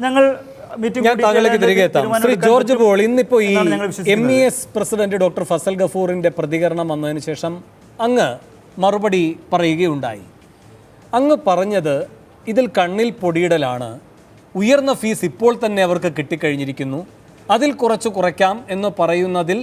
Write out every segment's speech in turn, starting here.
ഞങ്ങൾ ഞാൻ താങ്കളിലേക്ക് തിരികെ എത്താം. ശ്രീ ജോർജ് പോൾ, ഇന്നിപ്പോൾ ഈ MES പ്രസിഡന്റ് ഡോക്ടർ ഫസൽ ഗഫൂറിൻ്റെ പ്രതികരണം വന്നതിന് ശേഷം അങ്ങ് മറുപടി പറയുകയുണ്ടായി. അങ്ങ് പറഞ്ഞത് ഇതിൽ കണ്ണിൽ പൊടിയിടലാണ്, ഉയർന്ന ഫീസ് ഇപ്പോൾ തന്നെ അവർക്ക് കിട്ടിക്കഴിഞ്ഞിരിക്കുന്നു, അതിൽ കുറച്ച് കുറയ്ക്കാം എന്ന് പറയുന്നതിൽ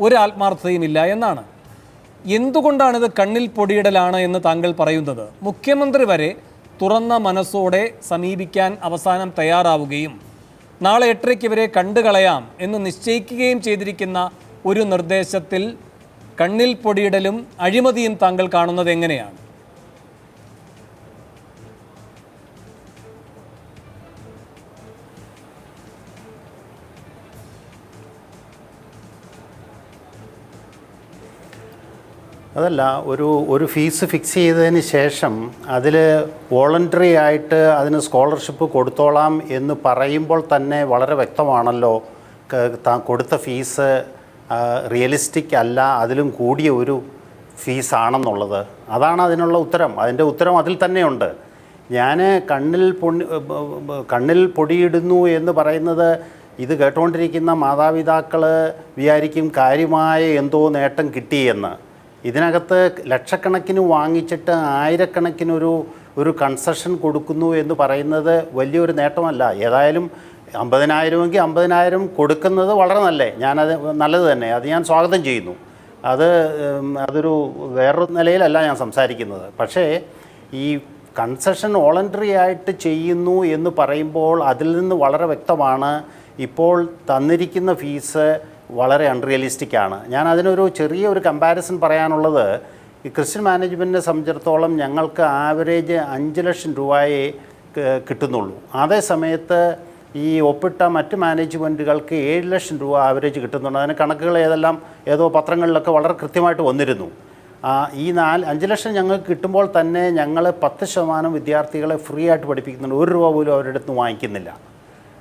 ഒരു ആത്മാർത്ഥതയുമില്ല എന്നാണ്. എന്തുകൊണ്ടാണിത് കണ്ണിൽ പൊടിയിടലാണ് എന്ന് താങ്കൾ പറയുന്നത്? മുഖ്യമന്ത്രി വരെ തുറന്ന മനസ്സോടെ സമീപിക്കാൻ അവസാനം തയ്യാറാവുകയും നാളെ 8:30 ഇവരെ കണ്ടുകളയാം എന്ന് നിശ്ചയിക്കുകയും ചെയ്തിരിക്കുന്ന ഒരു നിർദ്ദേശത്തിൽ കണ്ണിൽ പൊടിയിടലും അഴിമതിയും താങ്കൾ കാണുന്നത് എങ്ങനെയാണ്? അതല്ല, ഒരു ഫീസ് ഫിക്സ് ചെയ്തതിന് ശേഷം അതിൽ വോളണ്ടറി ആയിട്ട് അതിന് സ്കോളർഷിപ്പ് കൊടുത്തോളാം എന്ന് പറയുമ്പോൾ തന്നെ വളരെ വ്യക്തമാണല്ലോ കൊടുത്ത ഫീസ് റിയലിസ്റ്റിക് അല്ല, അതിലും കൂടിയ ഒരു ഫീസാണെന്നുള്ളത്. അതാണ് അതിനുള്ള ഉത്തരം. അതിൻ്റെ ഉത്തരം അതിൽ തന്നെയുണ്ട്. ഞാൻ കണ്ണിൽ പൊടിയിടുന്നു എന്ന് പറയുന്നത് ഇത് കേട്ടുകൊണ്ടിരിക്കുന്ന മാതാപിതാക്കൾ വിചാരിക്കും കാര്യമായ എന്തോ നേട്ടം കിട്ടിയെന്ന്. ഇതിനകത്ത് ലക്ഷക്കണക്കിന് വാങ്ങിച്ചിട്ട് ആയിരക്കണക്കിനൊരു കൺസെഷൻ കൊടുക്കുന്നു എന്ന് പറയുന്നത് വലിയൊരു നേട്ടമല്ല. ഏതായാലും 50,000 50,000 കൊടുക്കുന്നത് വളരെ നല്ലത് തന്നെ. അത് ഞാൻ സ്വാഗതം ചെയ്യുന്നു. അതൊരു വേറൊരു നിലയിലല്ല ഞാൻ സംസാരിക്കുന്നത്. പക്ഷേ ഈ കൺസെഷൻ വോളണ്ടറി ആയിട്ട് ചെയ്യുന്നു എന്ന് പറയുമ്പോൾ അതിൽ നിന്ന് വളരെ വ്യക്തമാണ് ഇപ്പോൾ തന്നിരിക്കുന്ന ഫീസ് വളരെ അൺറിയലിസ്റ്റിക്കാണ്. ഞാൻ അതിനൊരു ചെറിയൊരു കമ്പാരിസൺ പറയാനുള്ളത്, ഈ ക്രിസ്ത്യൻ മാനേജ്മെൻറ്റിനെ സംബന്ധിച്ചിടത്തോളം ഞങ്ങൾക്ക് ആവറേജ് 5 ലക്ഷം രൂപയെ കിട്ടുന്നുള്ളൂ. അതേ സമയത്ത് ഈ ഒപ്പിട്ട മറ്റ് മാനേജ്മെൻറ്റുകൾക്ക് 7 ലക്ഷം രൂപ ആവറേജ് കിട്ടുന്നുണ്ട്. അതിന് കണക്കുകൾ ഏതോ പത്രങ്ങളിലൊക്കെ വളരെ കൃത്യമായിട്ട് വന്നിരുന്നു. ഈ 5 ലക്ഷം ഞങ്ങൾക്ക് കിട്ടുമ്പോൾ തന്നെ ഞങ്ങൾ 10% വിദ്യാർത്ഥികളെ ഫ്രീ ആയിട്ട് പഠിപ്പിക്കുന്നുണ്ട്. 1 രൂപ പോലും അവരുടെ അടുത്ത് വാങ്ങിക്കുന്നില്ല.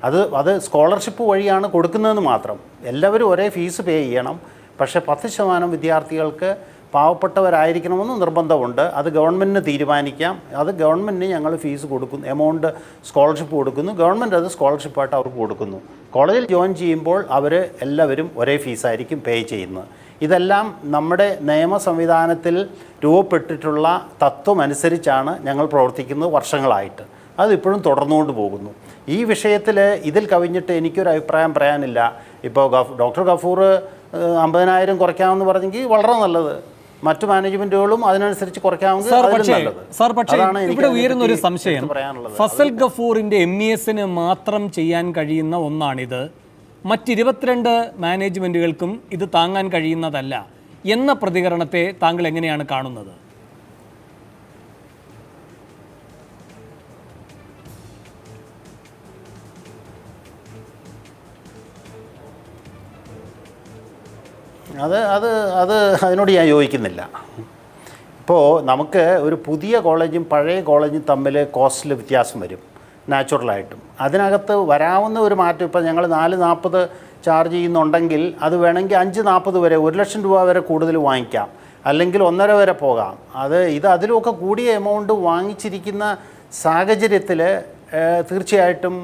അത് സ്കോളർഷിപ്പ് വഴിയാണ് കൊടുക്കുന്നതെന്ന് മാത്രം. എല്ലാവരും ഒരേ ഫീസ് പേ ചെയ്യണം. പക്ഷേ 10% വിദ്യാർത്ഥികൾക്ക് പാവപ്പെട്ടവരായിരിക്കണമെന്ന് നിർബന്ധമുണ്ട്. അത് ഗവൺമെൻറ്റിന് തീരുമാനിക്കാം. അത് ഗവൺമെൻറ്റിന് ഞങ്ങൾ ഫീസ് കൊടുക്കുന്നു, എമൗണ്ട് സ്കോളർഷിപ്പ് കൊടുക്കുന്നു. ഗവൺമെൻറ് അത് സ്കോളർഷിപ്പായിട്ട് അവർക്ക് കൊടുക്കുന്നു. കോളേജിൽ ജോയിൻ ചെയ്യുമ്പോൾ എല്ലാവരും ഒരേ ഫീസായിരിക്കും പേ ചെയ്യുന്നത്. ഇതെല്ലാം നമ്മുടെ നിയമ സംവിധാനത്തിൽ രൂപപ്പെട്ടിട്ടുള്ള തത്വം അനുസരിച്ചാണ് ഞങ്ങൾ പ്രവർത്തിക്കുന്നത് വർഷങ്ങളായിട്ട്. അതിപ്പോഴും തുടർന്നുകൊണ്ട് പോകുന്നു. ഈ വിഷയത്തിൽ ഇതിൽ കവിഞ്ഞിട്ട് എനിക്കൊരു അഭിപ്രായം പറയാനില്ല. ഇപ്പോൾ ഡോക്ടർ ഗഫൂർ 50,000 കുറയ്ക്കാമെന്ന് പറഞ്ഞെങ്കിൽ വളരെ നല്ലത്. മറ്റു മാനേജ്മെൻറ്റുകളും അതിനനുസരിച്ച് കുറയ്ക്കാമെങ്കിൽ നല്ലത്. സാർ, പക്ഷേ ഇവിടെ ഉയരുന്ന ഒരു സംശയം, ഫസൽ ഗഫൂറിൻ്റെ MESന് മാത്രം ചെയ്യാൻ കഴിയുന്ന ഒന്നാണിത്, മറ്റ് 22 മാനേജ്മെൻറ്റുകൾക്കും ഇത് താങ്ങാൻ കഴിയുന്നതല്ല എന്ന പ്രതികരണത്തെ താങ്കൾ എങ്ങനെയാണ് കാണുന്നത്? അതിനോട് ഞാൻ യോജിക്കുന്നില്ല. ഇപ്പോൾ നമുക്ക് ഒരു പുതിയ കോളേജും പഴയ കോളേജും തമ്മിൽ കോസ്റ്റിൽ വ്യത്യാസം വരും നാച്ചുറലായിട്ടും. അതിനകത്ത് വരാവുന്ന ഒരു മാറ്റം, ഇപ്പോൾ ഞങ്ങൾ 440 ചാർജ് ചെയ്യുന്നുണ്ടെങ്കിൽ അത് വേണമെങ്കിൽ 540 വരെ, 1 ലക്ഷം രൂപ വരെ കൂടുതൽ വാങ്ങിക്കാം, അല്ലെങ്കിൽ 1.5 വരെ പോകാം. അതിലുമൊക്കെ കൂടിയ എമൗണ്ട് വാങ്ങിച്ചിരിക്കുന്ന സാഹചര്യത്തിൽ തീർച്ചയായിട്ടും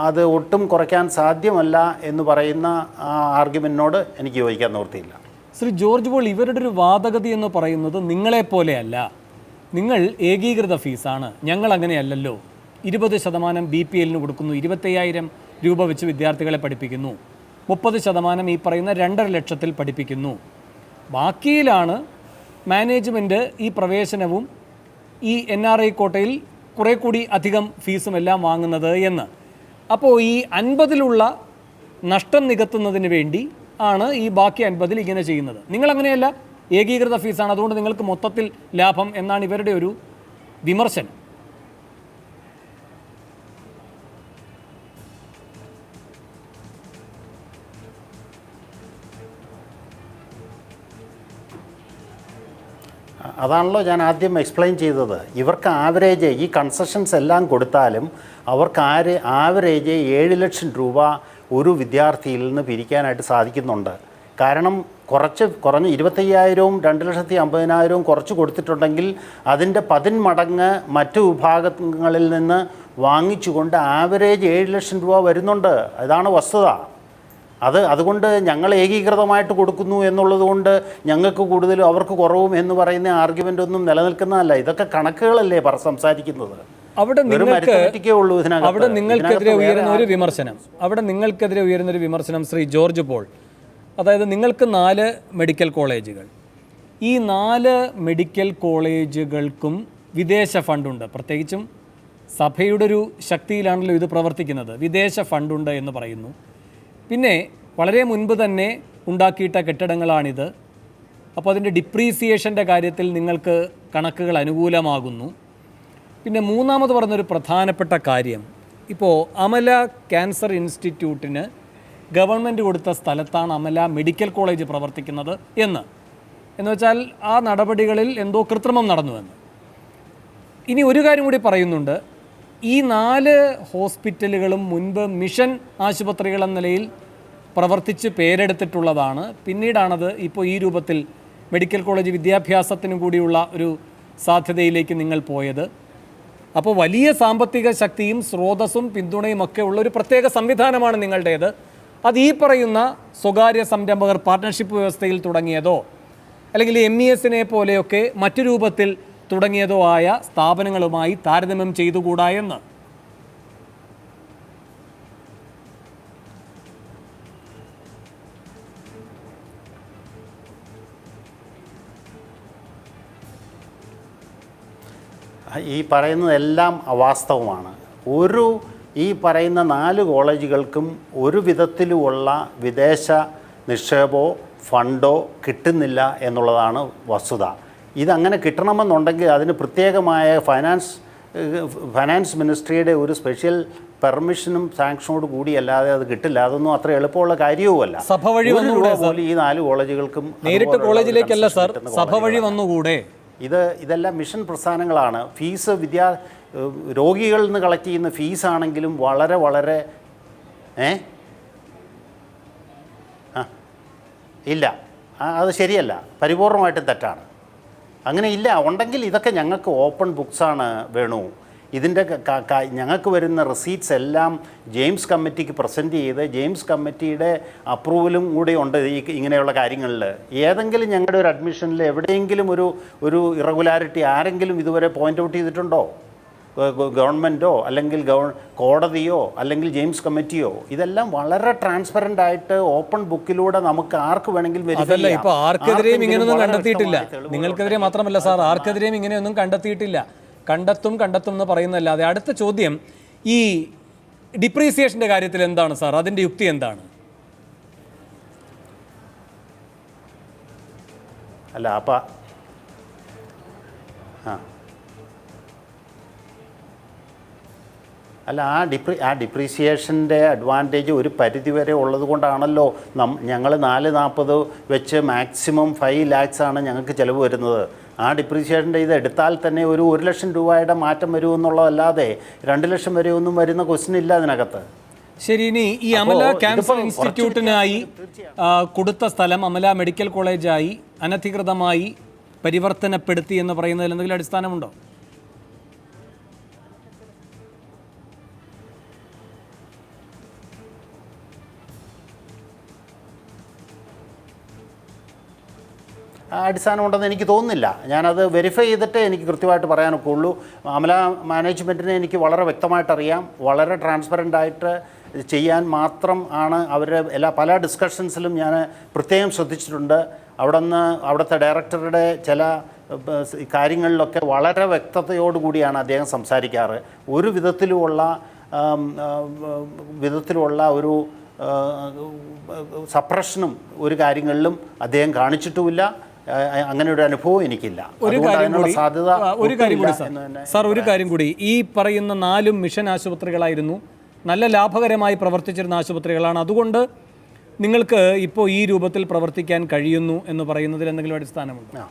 അത് ഒട്ടും കുറയ്ക്കാൻ സാധ്യമല്ല എന്ന് പറയുന്ന ആർഗ്യുമെൻറ്റിനോട് എനിക്ക് യോജിക്കാൻ നിവൃത്തിയില്ല. ശ്രീ ജോർജ് പോൾ, ഇവരുടെ ഒരു വാദഗതി എന്ന് പറയുന്നത് നിങ്ങളെപ്പോലെയല്ല, നിങ്ങൾ ഏകീകൃത ഫീസാണ്, ഞങ്ങൾ അങ്ങനെയല്ലല്ലോ. 20% BPLന് കൊടുക്കുന്നു, 25,000 രൂപ വെച്ച് വിദ്യാർത്ഥികളെ പഠിപ്പിക്കുന്നു, 30% ഈ പറയുന്ന 2.5 ലക്ഷത്തിൽ പഠിപ്പിക്കുന്നു, ബാക്കിയിലാണ് മാനേജ്മെൻറ്റ് ഈ പ്രവേശനവും ഈ NRI കോട്ടയിൽ കുറേ കൂടി അധികം ഫീസും എല്ലാം വാങ്ങുന്നത് എന്ന്. അപ്പോൾ ഈ 50-ലുള്ള നഷ്ടം നികത്തുന്നതിന് വേണ്ടി ആണ് ഈ ബാക്കി 50-ൽ ഇങ്ങനെ ചെയ്യുന്നത്. നിങ്ങളങ്ങനെയല്ല, ഏകീകൃത ഫീസാണ്, അതുകൊണ്ട് നിങ്ങൾക്ക് മൊത്തത്തിൽ ലാഭം എന്നാണ് ഇവരുടെ ഒരു വിമർശനം. അതാണല്ലോ ഞാൻ ആദ്യം എക്സ്പ്ലെയിൻ ചെയ്തത്. ഇവർക്ക് ആവറേജ് ഈ കൺസെഷൻസ് എല്ലാം കൊടുത്താലും അവർക്ക് ആവറേജ് 7 ലക്ഷം രൂപ ഒരു വിദ്യാർത്ഥിയിൽ നിന്ന് പിരിക്കാനായിട്ട് സാധിക്കുന്നുണ്ട്. കാരണം കുറഞ്ഞ് 25,000-ഉം 2,50,000 കുറച്ച് കൊടുത്തിട്ടുണ്ടെങ്കിൽ അതിൻ്റെ 10 മടങ്ങ് മറ്റു വിഭാഗങ്ങളിൽ നിന്ന് വാങ്ങിച്ചുകൊണ്ട് ആവറേജ് 7 ലക്ഷം രൂപ വരുന്നുണ്ട്. അതാണ് വസ്തുത. അതുകൊണ്ട് ഞങ്ങൾ ഏകീകൃതമായിട്ട് കൊടുക്കുന്നു എന്നുള്ളത് കൊണ്ട് ഞങ്ങൾക്ക് കൂടുതലും അവർക്ക് കുറവും എന്ന് പറയുന്ന ആർഗ്യുമെൻ്റ് ഒന്നും നിലനിൽക്കുന്നതല്ല. ഇതൊക്കെ കണക്കുകളല്ലേ സംസാരിക്കുന്നത്. അവിടെ നിങ്ങൾക്കെതിരെ ഉയരുന്ന ഒരു വിമർശനം ശ്രീ ജോർജ് പോൾ, അതായത് നിങ്ങൾക്ക് 4 മെഡിക്കൽ കോളേജുകൾ, ഈ 4 മെഡിക്കൽ കോളേജുകൾക്കും വിദേശ ഫണ്ടുണ്ട്. പ്രത്യേകിച്ചും സഭയുടെ ഒരു ശക്തിയിലാണല്ലോ ഇത് പ്രവർത്തിക്കുന്നത്. വിദേശ ഫണ്ടുണ്ട് എന്ന് പറയുന്നു. പിന്നെ വളരെ മുൻപ് തന്നെ ഉണ്ടാക്കിയിട്ട കെട്ടിടങ്ങളാണിത്. അപ്പോൾ അതിൻ്റെ ഡിപ്രീസിയേഷൻ്റെ കാര്യത്തിൽ നിങ്ങൾക്ക് കണക്കുകൾ അനുകൂലമാകുന്നു. പിന്നെ മൂന്നാമത് പറഞ്ഞൊരു പ്രധാനപ്പെട്ട കാര്യം, ഇപ്പോൾ അമല ക്യാൻസർ ഇൻസ്റ്റിറ്റ്യൂട്ടിന് ഗവൺമെൻറ് കൊടുത്ത സ്ഥലത്താണ് അമല മെഡിക്കൽ കോളേജ് പ്രവർത്തിക്കുന്നത് എന്ന് വെച്ചാൽ ആ നടപടികളിൽ എന്തോ കൃത്രിമം നടന്നുവെന്ന്. ഇനി ഒരു കാര്യം കൂടി പറയുന്നുണ്ട്, ഈ 4 ഹോസ്പിറ്റലുകളും മുൻപ് മിഷൻ ആശുപത്രികൾ എന്ന നിലയിൽ പ്രവർത്തിച്ച് പേരെടുത്തിട്ടുള്ളതാണ്. പിന്നീടാണത് ഇപ്പോൾ ഈ രൂപത്തിൽ മെഡിക്കൽ കോളേജ് വിദ്യാഭ്യാസത്തിനും കൂടിയുള്ള ഒരു സാധ്യതയിലേക്ക് നിങ്ങൾ പോയത്. അപ്പോൾ വലിയ സാമ്പത്തിക ശക്തിയും സ്രോതസ്സും പിന്തുണയും ഒക്കെ ഉള്ള ഒരു പ്രത്യേക സംവിധാനമാണ് നിങ്ങളുടേത്. അത് ഈ പറയുന്ന സ്വകാര്യ സംരംഭകർ പാർട്ട്ണർഷിപ്പ് വ്യവസ്ഥയിൽ തുടങ്ങിയതോ അല്ലെങ്കിൽ MESനെ പോലെയൊക്കെ മറ്റു രൂപത്തിൽ തുടങ്ങിയതോ ആയ സ്ഥാപനങ്ങളുമായി താരതമ്യം ചെയ്തുകൂടാ എന്ന്. ഈ പറയുന്നതെല്ലാം അവാസ്തവമാണ്. ഈ പറയുന്ന 4 കോളേജുകൾക്കും ഒരു വിധത്തിലുമുള്ള വിദേശ നിക്ഷേപമോ ഫണ്ടോ കിട്ടുന്നില്ല എന്നുള്ളതാണ് വസ്തുത. ഇതങ്ങനെ കിട്ടണമെന്നുണ്ടെങ്കിൽ അതിന് പ്രത്യേകമായ ഫൈനാൻസ് മിനിസ്ട്രിയുടെ ഒരു സ്പെഷ്യൽ പെർമിഷനും സാങ്ഷനോട് കൂടിയല്ലാതെ അത് കിട്ടില്ല. അതൊന്നും അത്ര എളുപ്പമുള്ള കാര്യവുമല്ല. സഭ വഴി പോലും ഈ 4 കോളേജുകൾക്കും നേരിട്ട് കോളേജിലേക്കല്ല സർ, സഭ വഴി വന്നുകൂടെ? ഇതെല്ലാം മിഷൻ പ്രസ്ഥാനങ്ങളാണ്. ഫീസ് രോഗികളിൽ നിന്ന് കളക്ട് ചെയ്യുന്ന ഫീസാണെങ്കിലും വളരെ വളരെ ഇല്ല, അത് ശരിയല്ല, പരിപൂർണമായിട്ടും തെറ്റാണ്. അങ്ങനെ ഇല്ല. ഉണ്ടെങ്കിൽ ഇതൊക്കെ ഞങ്ങൾക്ക് ഓപ്പൺ ബുക്സാണ് വേണു. ഇതിൻ്റെ ഞങ്ങൾക്ക് വരുന്ന റെസീറ്റ്സ് എല്ലാം ജെയിംസ് കമ്മിറ്റിക്ക് പ്രസൻറ്റ് ചെയ്ത് ജെയിംസ് കമ്മിറ്റിയുടെ അപ്രൂവലും കൂടി ഉണ്ട് ഇങ്ങനെയുള്ള കാര്യങ്ങളിൽ. ഏതെങ്കിലും ഞങ്ങളുടെ ഒരു അഡ്മിഷനിൽ എവിടെയെങ്കിലും ഒരു ഇറഗുലാരിറ്റി ആരെങ്കിലും ഇതുവരെ പോയിൻ്റ് ഔട്ട് ചെയ്തിട്ടുണ്ടോ? ഗവൺമെൻറ്റോ അല്ലെങ്കിൽ കോടതിയോ അല്ലെങ്കിൽ ജെയിംസ് കമ്മിറ്റിയോ? ഇതെല്ലാം വളരെ ട്രാൻസ്പെറൻ്റ് ആയിട്ട് ഓപ്പൺ ബുക്കിലൂടെ നമുക്ക് ആർക്ക് വേണമെങ്കിലും അതല്ല, ഇപ്പോൾ ആർക്കെതിരെയും ഇങ്ങനെയൊന്നും കണ്ടെത്തിയിട്ടില്ല. നിങ്ങൾക്കെതിരെ മാത്രമല്ല സാർ, ആർക്കെതിരെയും ഇങ്ങനെയൊന്നും കണ്ടെത്തിയിട്ടില്ല. കണ്ടെത്തും എന്ന് പറയുന്നതല്ലാതെ. അടുത്ത ചോദ്യം, ഈ ഡിപ്രീസിയേഷൻ്റെ കാര്യത്തിൽ എന്താണ് സാർ, അതിൻ്റെ യുക്തി എന്താണ്? അല്ല ആ ഡിപ്രീസിയേഷൻ്റെ അഡ്വാൻറ്റേജ് ഒരു പരിധിവരെ ഉള്ളത് കൊണ്ടാണല്ലോ ഞങ്ങൾ 440 വെച്ച് മാക്സിമം 5 lakhs ആണ് ഞങ്ങൾക്ക് ചിലവ് വരുന്നത്. ആ ഡിപ്രീസിയേഷൻ്റെ ഇത് എടുത്താൽ തന്നെ ഒരു 1 ലക്ഷം രൂപയുടെ മാറ്റം വരുമെന്നുള്ളതല്ലാതെ 2 ലക്ഷം വരെ ഒന്നും വരുന്ന ക്വസ്റ്റ്യൻ ഇല്ല അതിനകത്ത്. ശരി, ഇനി ഈ അമല ക്യാൻസർ ഇൻസ്റ്റിറ്റ്യൂട്ടിനായി കൊടുത്ത സ്ഥലം അമല മെഡിക്കൽ കോളേജായി അനധികൃതമായി പരിവർത്തനപ്പെടുത്തി എന്ന് പറയുന്നതിൽ എന്തെങ്കിലും അടിസ്ഥാനമുണ്ടോ? അടിസ്ഥാനമുണ്ടെന്ന് എനിക്ക് തോന്നുന്നില്ല. ഞാനത് വെരിഫൈ ചെയ്തിട്ടേ എനിക്ക് കൃത്യമായിട്ട് പറയാനൊക്കെ ഉള്ളൂ. അമല മാനേജ്മെൻറ്റിനെ എനിക്ക് വളരെ വ്യക്തമായിട്ടറിയാം. വളരെ ട്രാൻസ്പെറൻ്റായിട്ട് ചെയ്യാൻ മാത്രം ആണ് അവരുടെ പല ഡിസ്കഷൻസിലും ഞാൻ പ്രത്യേകം ശ്രദ്ധിച്ചിട്ടുണ്ട്. അവിടുത്തെ ഡയറക്ടറുടെ ചില കാര്യങ്ങളിലൊക്കെ വളരെ വ്യക്തതയോടുകൂടിയാണ് അദ്ദേഹം സംസാരിക്കാറ്. ഒരു വിധത്തിലുള്ള ഒരു സപ്രഷനും ഒരു കാര്യങ്ങളിലും അദ്ദേഹം കാണിച്ചിട്ടുമില്ല. അങ്ങനെ ഒരു അനുഭവം എനിക്കില്ല. ഒരു കാര്യം കൂടി, ഈ പറയുന്ന 4 മിഷൻ ആശുപത്രികളായിരുന്നു, നല്ല ലാഭകരമായി പ്രവർത്തിച്ചിരുന്ന ആശുപത്രികളാണ്. അതുകൊണ്ട് നിങ്ങൾക്ക് ഇപ്പോൾ ഈ രൂപത്തിൽ പ്രവർത്തിക്കാൻ കഴിയുന്നു എന്ന് പറയുന്നതിൽ എന്തെങ്കിലും അടിസ്ഥാനമുണ്ടോ?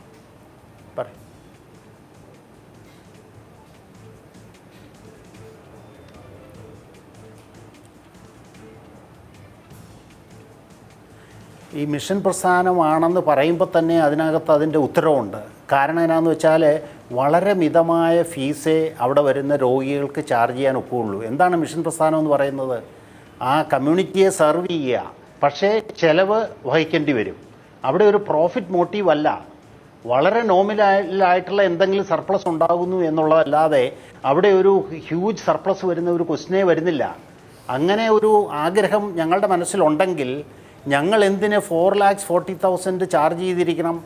ഈ മിഷൻ പ്രസ്ഥാനമാണെന്ന് പറയുമ്പോൾ തന്നെ അതിനകത്ത് അതിൻ്റെ ഉത്തരവുണ്ട്. കാരണം എന്നാന്ന് വെച്ചാൽ വളരെ മിതമായ ഫീസേ അവിടെ വരുന്ന രോഗികൾക്ക് ചാർജ് ചെയ്യാൻ ഒക്കുകയുള്ളൂ. എന്താണ് മിഷൻ പ്രസ്ഥാനം എന്ന് പറയുന്നത്? ആ കമ്മ്യൂണിറ്റിയെ സെർവ് ചെയ്യുക, പക്ഷേ ചിലവ് വഹിക്കേണ്ടി വരും. അവിടെ ഒരു പ്രോഫിറ്റ് മോട്ടീവ് അല്ല, വളരെ നോമിനലായിട്ടുള്ള എന്തെങ്കിലും സർപ്ലസ് ഉണ്ടാകുന്നു എന്നുള്ളതല്ലാതെ അവിടെ ഒരു ഹ്യൂജ് സർപ്ലസ് വരുന്ന ഒരു ക്വസ്റ്റ്യനേ വരുന്നില്ല. അങ്ങനെ ഒരു ആഗ്രഹം ഞങ്ങളുടെ മനസ്സിലുണ്ടെങ്കിൽ ഞങ്ങൾ എന്തിന് 4,40,000 ചാർജ് ചെയ്തിരിക്കണം?